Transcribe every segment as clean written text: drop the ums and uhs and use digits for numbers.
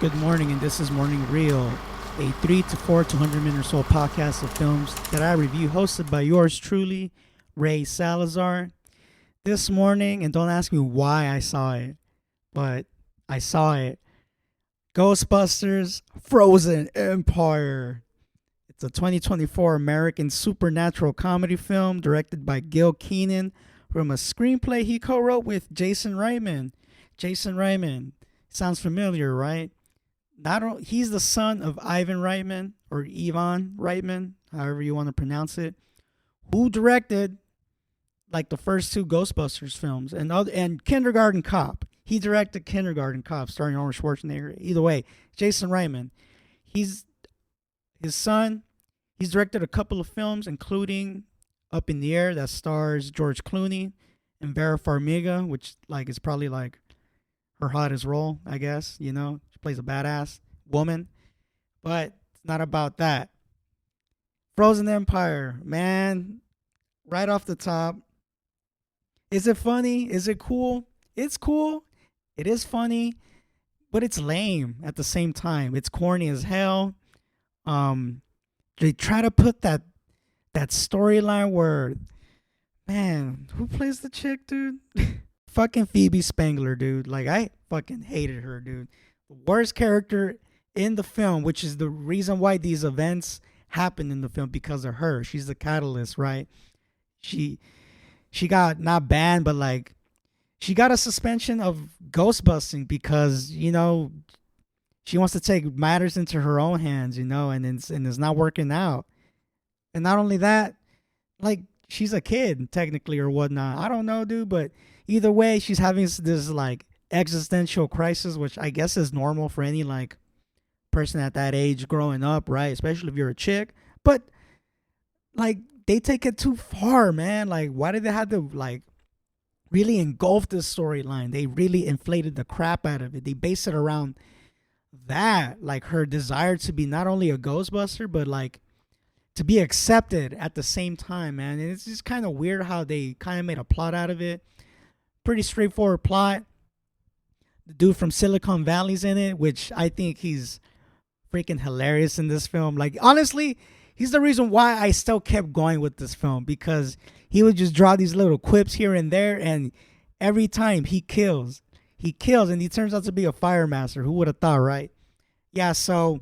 Good morning, and this is Morning Reel, a 3 to 4 to 100-minute or so podcast of films that I review, hosted by yours truly, Ray Salazar. This morning, and don't ask me why I saw it, but I saw it. Ghostbusters Frozen Empire. It's a 2024 American supernatural comedy film directed by Gil Keenan from a screenplay he co-wrote with Jason Reitman. Jason Reitman. Sounds familiar, right? He's the son of Ivan Reitman or Ivan Reitman, however you want to pronounce it, who directed like the first two Ghostbusters films and Kindergarten Cop. He directed Kindergarten Cop starring Arnold Schwarzenegger. Either way, Jason Reitman. He's his son. He's directed a couple of films, including Up in the Air, that stars George Clooney and Vera Farmiga, which like is probably like her hottest role, I guess. You know, she plays a badass woman, but it's not about that. Frozen Empire, man, right off the top. Is it funny? Is it cool? It's cool. It is funny, but it's lame at the same time. It's corny as hell. They try to put that storyline where, man, who plays the chick, dude? Fucking Phoebe Spangler, dude. Like, I fucking hated her, dude. The worst character in the film, which is the reason why these events happen in the film, because of her. She's the catalyst, right? She got not banned, but like she got a suspension of ghostbusting because, you know, she wants to take matters into her own hands, you know, and it's not working out. And not only that, like, she's a kid technically or whatnot. I don't know, dude, but either way, she's having this like existential crisis, which I guess is normal for any like person at that age growing up, right? Especially if you're a chick. But like, they take it too far, man. Like, why did they have to like really engulf this storyline? They really inflated the crap out of it. They base it around that, like her desire to be not only a Ghostbuster, but like to be accepted at the same time, man. And it's just kind of weird how they kind of made a plot out of it. Pretty straightforward plot. The dude from Silicon Valley's in it, which I think he's freaking hilarious in this film. Like, honestly, he's the reason why I still kept going with this film, because he would just draw these little quips here and there, and every time he kills, and he turns out to be a fire master. Who would have thought, right? Yeah, so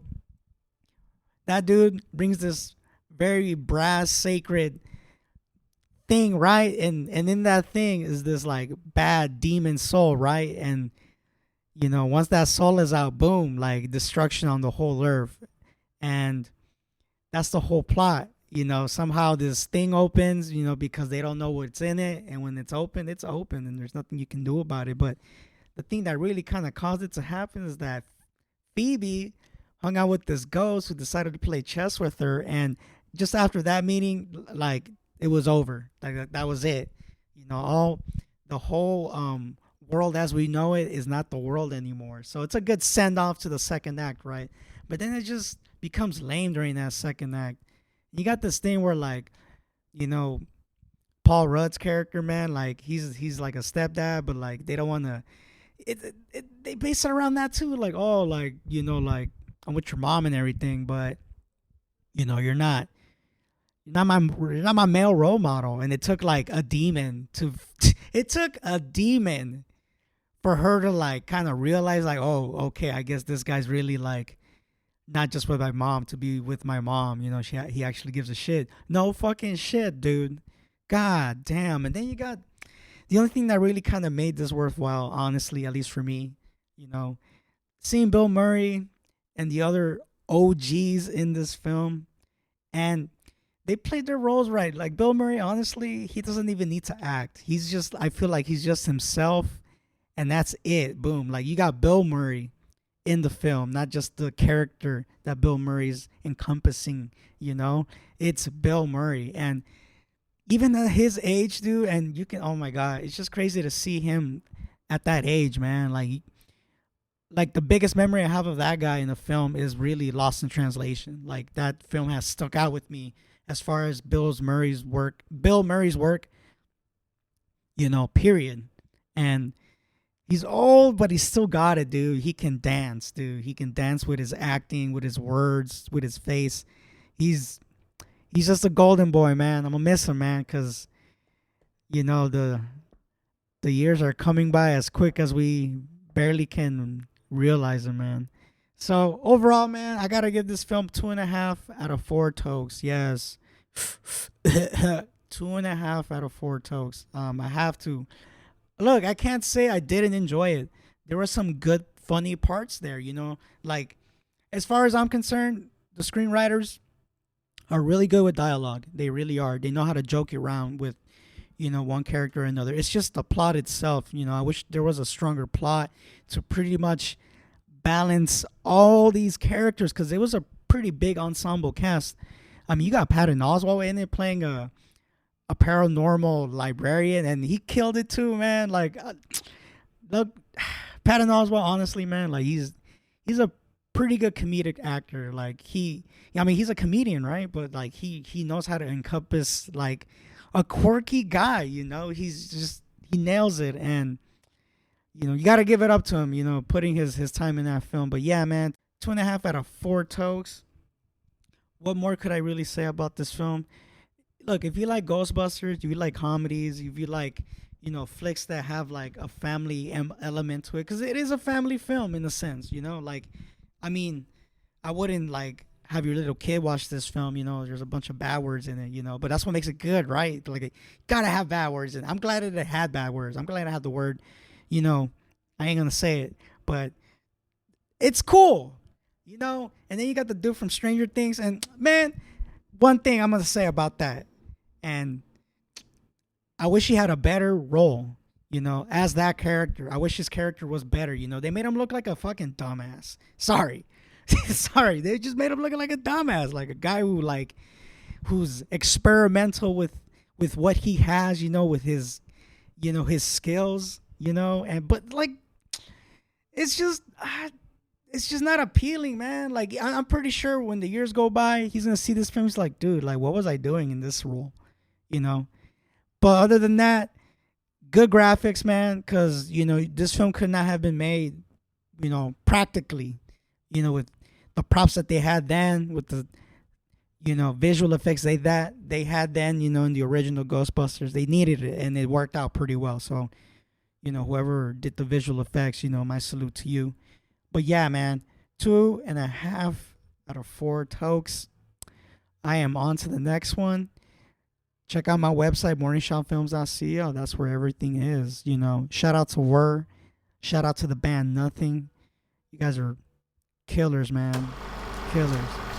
that dude brings this very brass, sacred thing, right? And in that thing is this like bad demon soul, right? And you know, once that soul is out, boom, like destruction on the whole earth. And that's the whole plot. You know, somehow this thing opens, you know, because they don't know what's in it. And when it's open, and there's nothing you can do about it. But the thing that really kind of caused it to happen is that Phoebe hung out with this ghost who decided to play chess with her. And just after that meeting, like, it was over. Like, that was it. You know, the whole world as we know it is not the world anymore. So it's a good send off to the second act, right? But then it just becomes lame during that second act. You got this thing where, like, you know, Paul Rudd's character, man, like he's like a stepdad, but like they don't want to. They base it around that too, like, oh, like, you know, like, I'm with your mom and everything, but you know, you're not my male role model. And it took like a demon for her to like kind of realize, like, oh, okay, I guess this guy's really like not just with my mom to be with my mom. You know, he actually gives a shit. No fucking shit, dude. God damn. And then you got the only thing that really kind of made this worthwhile, honestly, at least for me, you know, seeing Bill Murray and the other OGs in this film, and they played their roles right. Like, Bill Murray, honestly, he doesn't even need to act. I feel like he's just himself, and that's it. Boom. Like, you got Bill Murray in the film, not just the character that Bill Murray's encompassing, you know? It's Bill Murray. And even at his age, dude, and you can, oh my God, it's just crazy to see him at that age, man. Like the biggest memory I have of that guy in the film is really Lost in Translation. Like, that film has stuck out with me as far as Bill Murray's work, you know, period. And He's old, but he's still got it, dude. He can dance, dude. He can dance with his acting, with his words, with his face. He's he's just a golden boy, man. I'm gonna miss him, man, because you know the years are coming by as quick as we barely can realize it, man. So overall, man, I gotta give this film 2.5 out of 4 tokes. Yes, 2.5 out of 4 tokes. I have to look. I can't say I didn't enjoy it. There were some good, funny parts there. Like as far as I'm concerned, the screenwriters are really good with dialogue. They really are. They know how to joke around with one character or another. It's just the plot itself. I wish there was a stronger plot to pretty much balance all these characters because it was a pretty big ensemble cast. I mean, you got Patton Oswalt in it playing a paranormal librarian, and he killed it too, man. Like, look, Patton Oswalt, honestly, man, like he's a pretty good comedic actor. Like I mean, he's a comedian, right? But like he knows how to encompass like a quirky guy. He nails it, and you got to give it up to him. Putting his time in that film. But yeah, man, 2.5 out of 4 tokes. What more could I really say about this film? Look, if you like Ghostbusters, if you like comedies, if you like flicks that have like a family element to it, because it is a family film in a sense. Like, I mean, I wouldn't like have your little kid watch this film. There's a bunch of bad words in it. But that's what makes it good, right? Like, it gotta have bad words, and I'm glad that it had bad words. I'm glad I had the word. I ain't gonna say it, but it's cool. And then you got the dude from Stranger Things, and man, one thing I'm gonna say about that, and I wish he had a better role, as that character. I wish his character was better. They made him look like a fucking dumbass. Sorry. Sorry. They just made him look like a dumbass, like a guy who's experimental with what he has, with his skills, but like it's just not appealing, man. Like, I'm pretty sure when the years go by, he's gonna see this film. He's like, dude, like, what was I doing in this role? But other than that, good graphics, man. Because this film could not have been made, practically, with the props that they had then, with the visual effects they had then, in the original Ghostbusters. They needed it, and it worked out pretty well. So, whoever did the visual effects, my salute to you. But yeah, man, 2.5 out of 4 tokes. I am on to the next one. Check out my website, morningshotfilms.co. That's where everything is. Shout out to Wur. Shout out to the band Nothing. You guys are killers, man. Killers.